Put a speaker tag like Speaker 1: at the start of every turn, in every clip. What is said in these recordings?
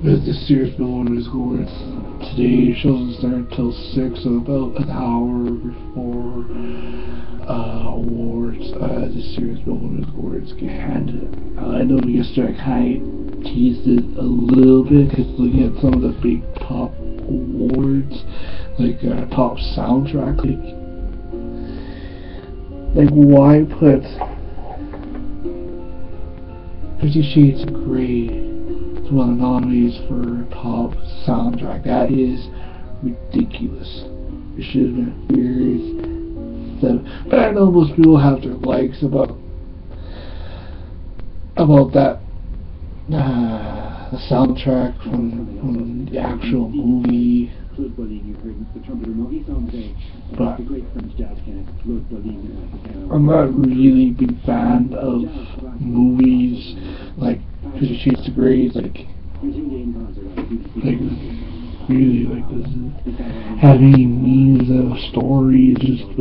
Speaker 1: with the Sears Building Awards. Today show doesn't start until 6, so about an hour before awards, the Sears Building Awards get handed. I know yesterday I kind of teased it a little bit because looking at some of the big top awards, like top soundtrack, like why put 50 Shades of Grey as one of the nominees for top soundtrack? That is ridiculous. It should have been Fears 7. But I know most people have their likes about that the soundtrack from the actual movie. But I'm not really a big fan of movies like 50 Shades of Grey, like really like doesn't have any means of story. It's just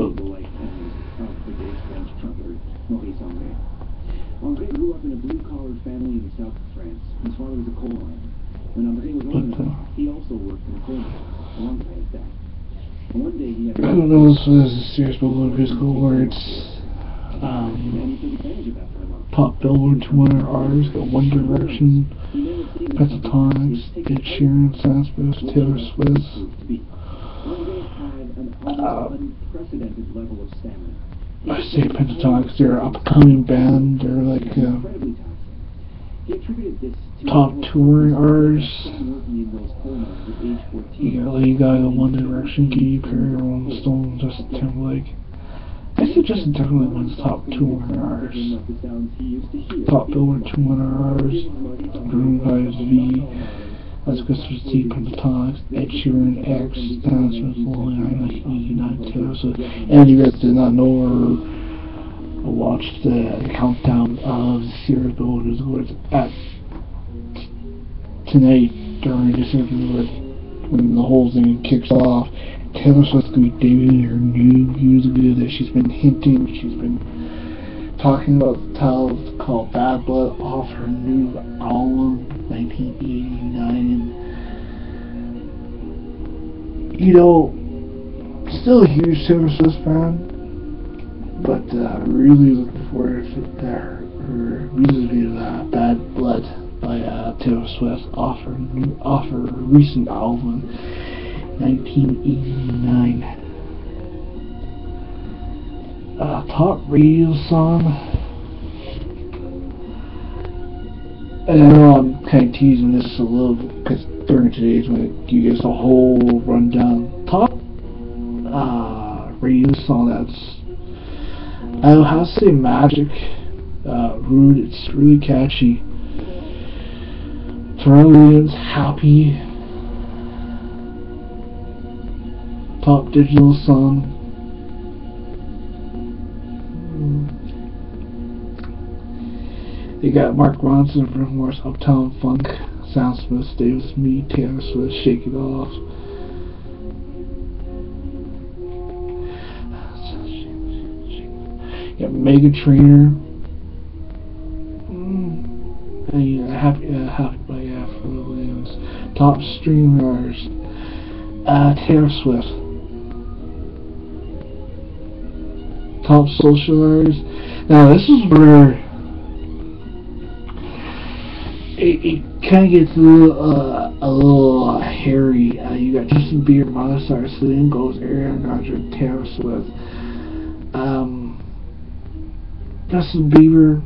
Speaker 2: Andre grew up in a blue-collar family in the south of France. His father was a coal miner. When Andre was older, he also worked in a coal mine alongside his dad. And one day he had...
Speaker 1: I don't know, this was a Sears Building Awards. Top Billboard 200 artists got One Direction, Pentatonics, Ed Sheeran, Sam Smith, Taylor Swift.
Speaker 2: Unprecedented level of stamina.
Speaker 1: I say Pentatonics, they're an upcoming band. They're like top touring artists. You got Lady Gaga, One Direction, Katy Perry, Rolling Stones, Justin Timberlake. I say Justin Timberlake wins top touring artists. Top Billboard 200 artists. Dream Guys V. That's Christopher C. Pentatonics, Ed Sheeran, X, Sam Smith, Lily, United Taylor Swift. And you guys did not know or watched the countdown of the Sears Building Awards at tonight during the Sears Awards when the whole thing kicks off. Taylor Swift's going to be debuting her new music video that she's been hinting, she's been talking about the title called Bad Blood off her new album 1989. You know, still a huge Taylor Swift fan, but really looking forward to her music video, Bad Blood by Taylor Swift off her recent album 1989. Top radio song. And I know I'm kind of teasing this a little bit because during today's when I give you guys a whole rundown. Top radio song that's, I don't know how to say, Magic. Rude. It's really catchy. Pharrell Williams, Happy. Top digital song. They got Mark Ronson from Morris, Uptown Funk, Sam Smith, Stay With Me, Taylor Swift, Shake It Off. You got Meghan Trainor. And you got Happy by Pharrell Williams. Top streamers. Taylor Swift. Top social artists. Now this is where it kind of gets a little hairy. You got Justin Bieber, Miley Cyrus, Selena Gomez, Ariana Grande, Taylor Swift. Justin Bieber,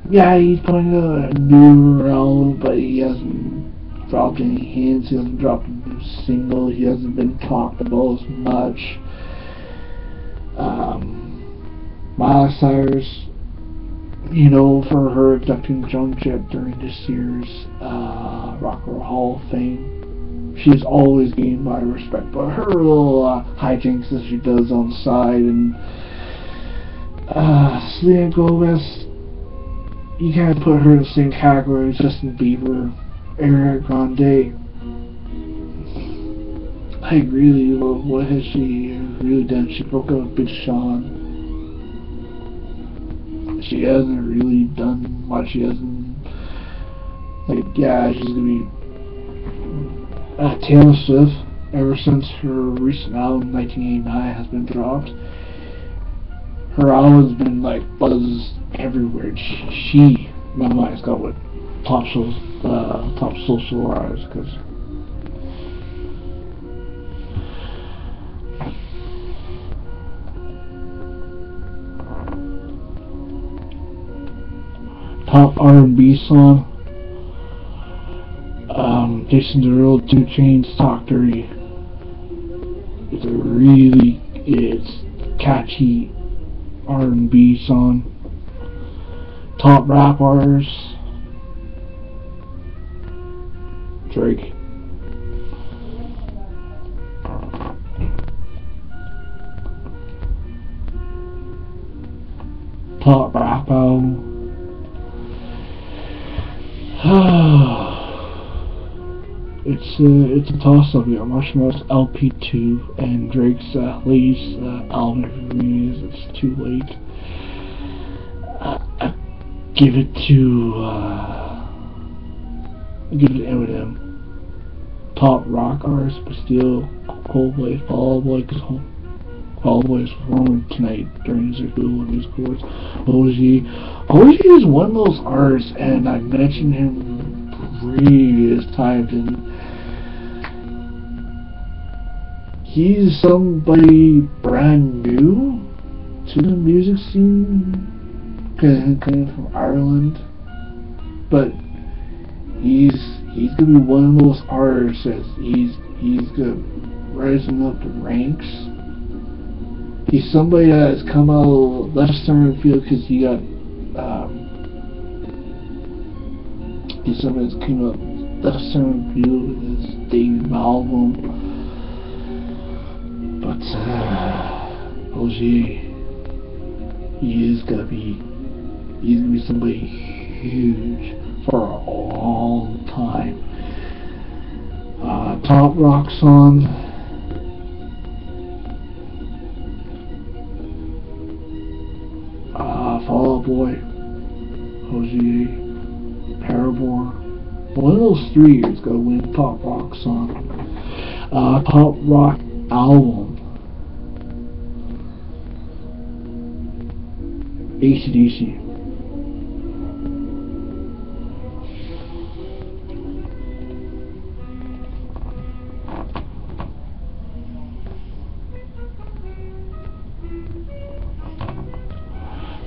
Speaker 1: yeah, he's putting out a new album, but he hasn't dropped any hits. He hasn't dropped a new single. He hasn't been talked about as much. Miley Cyrus, you know, for her abducting Joan Jett during this year's Rock and Roll Hall of Fame. She's always gained my respect, but her little hijinks that she does on the side, and Selena Gomez, you can't put her in the same category as Justin Bieber, Ariana Grande. Like, really, what has she really done? She broke up with Big Sean. She hasn't really done much. She hasn't Like, yeah, she's gonna be Taylor Swift. Ever since her recent album 1989 has been dropped, her album's been like buzz everywhere. My mind's got what top social rise because. Top R&B song. Jason Derulo, 2 Chainz, Talk Dirty. It's catchy R&B song. Top rap artists. Drake. Top rap album. It's a toss-up. We got Marshmallow's LP2 and Drake's latest album reviews. It's too late. I give it to Eminem. Top rock artist, but still Coldplay, Fall Out Boy, because Fall Out Boy is performing tonight during his Music Awards. OG is one of those artists, and I mentioned him previous times, and he's somebody brand new to the music scene, coming from Ireland, but he's gonna be one of those artists that he's gonna rising up the ranks. He's somebody that's come out of left center field because he got he's somebody that's came out left center field with his debut album. But OG, he's gonna be somebody huge for a long time. Top rock song. Fall Out Boy, OG, Paramore. One of those 3 is gonna win top rock song. Top rock album. AC/DC.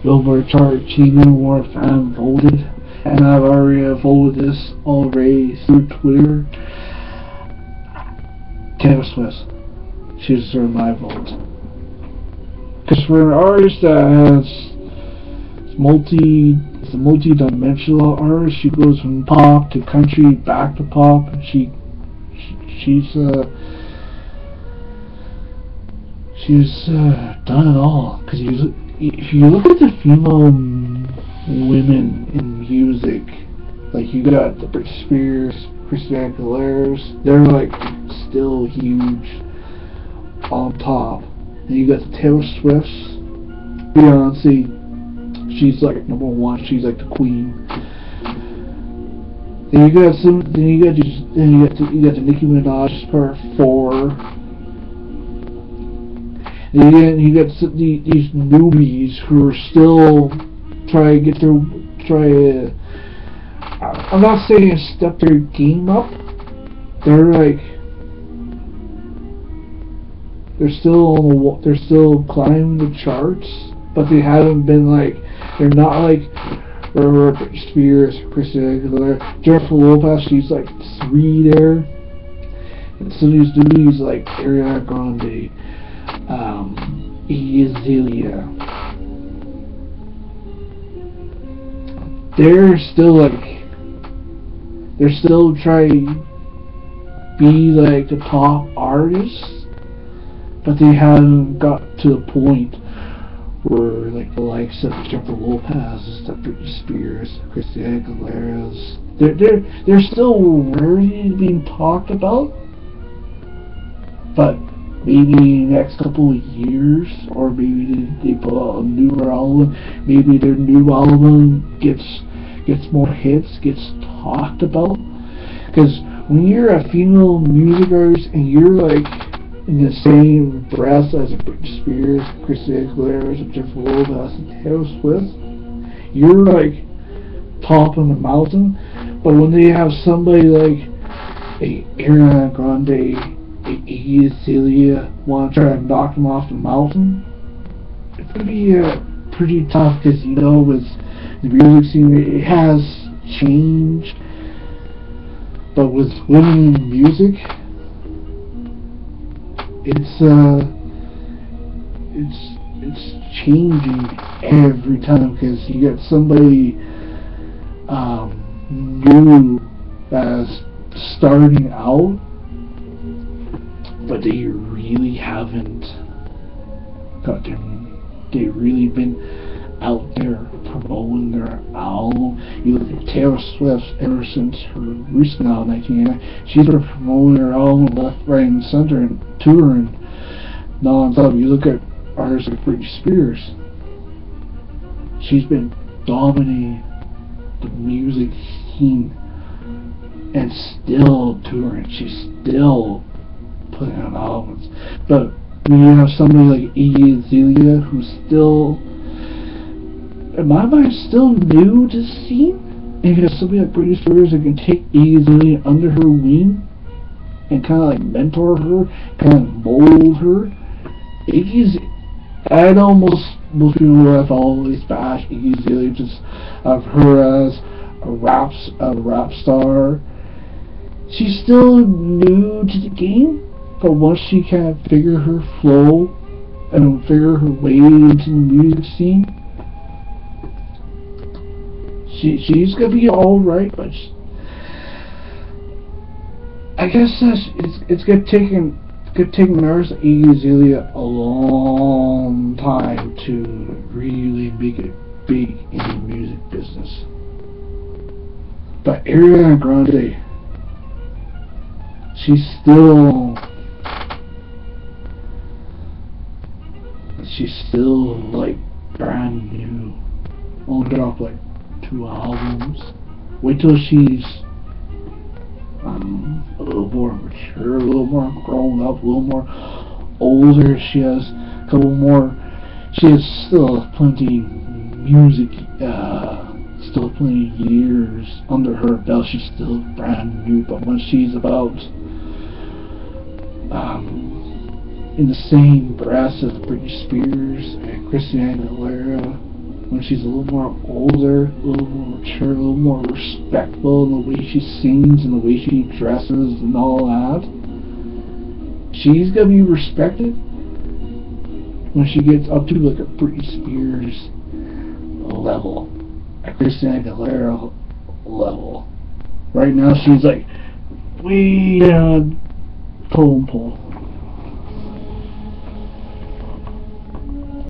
Speaker 1: Billboard Chart Achievement Award fan voted, and I've already voted this already through Twitter. Taylor Swift. She deserves my vote. Because for an artist that has a multi-dimensional artist, she goes from pop to country back to pop, and she's done it all. Because if you look at the female women in music, like you got the Britney Spears, Christina Aguilera's, they're like still huge on top. And you got the Taylor Swifts, Beyonce, she's like number 1, she's like the queen. Then you got the Nicki Minaj part 4. And you got these newbies who are still trying to get I'm not saying step their game up. They're still climbing the charts, but they haven't been they're not like Britney Spears, Christina Aguilera, Jennifer Lopez. She's like 3 there, and some of these newbies like Ariana Grande. Azalea. They're still trying to be like the top artists, but they haven't got to the point where like the likes of Jennifer Lopez, Britney Spears, Christina Aguilera's. They're still rarely being talked about, but maybe next couple of years, or maybe they put out a newer album. Maybe their new album gets gets more hits, gets talked about. Because when you're a female music artist and you're like in the same breath as a Britney Spears, Christina Aguilera, Jennifer Lopez, and Taylor Swift, you're like top of the mountain. But when they have somebody like a Ariana Grande, a Iggy Azalea, want to try to knock them off the mountain, it's gonna be pretty tough. Because with the music scene, it has changed. But with women in music, it's changing every time, because you get somebody new that's starting out, but they really haven't they've really been out there promoting their album. You look at Taylor Swift, ever since her recent album, 1989, she's been promoting her album left, right, and center, and touring non-stop. You look at artists like Britney Spears, she's been dominating the music scene and still touring. She's still putting out albums. But when you have somebody like Iggy Azalea, who's still, in my mind, still new to the scene, and you have somebody like Britney Spears that can take Iggy Azalea under her wing and kind of like mentor her, kind of mold her. I know most people have always bashed Iggy Azalea just of her as a rap star. She's still new to the game, but once she can figure her flow and figure her way into the music scene, she's gonna be all right. But I guess it's gonna take an artist like Iggy Azalea a long time to really make it big in the music business. But Ariana Grande, she's still like brand new. Only dropped like 2 albums. Wait till she's a little more mature, a little more grown up, a little more older. She has a couple more. She has still plenty music, still plenty years under her belt. She's still brand new. But when she's about in the same breath as Britney Spears and Christina Aguilera, when she's a little more older, a little more mature, a little more respectful in the way she sings and the way she dresses and all that, she's gonna be respected when she gets up to like a Britney Spears level, a Christina Aguilera level. Right now she's like way down totem pole.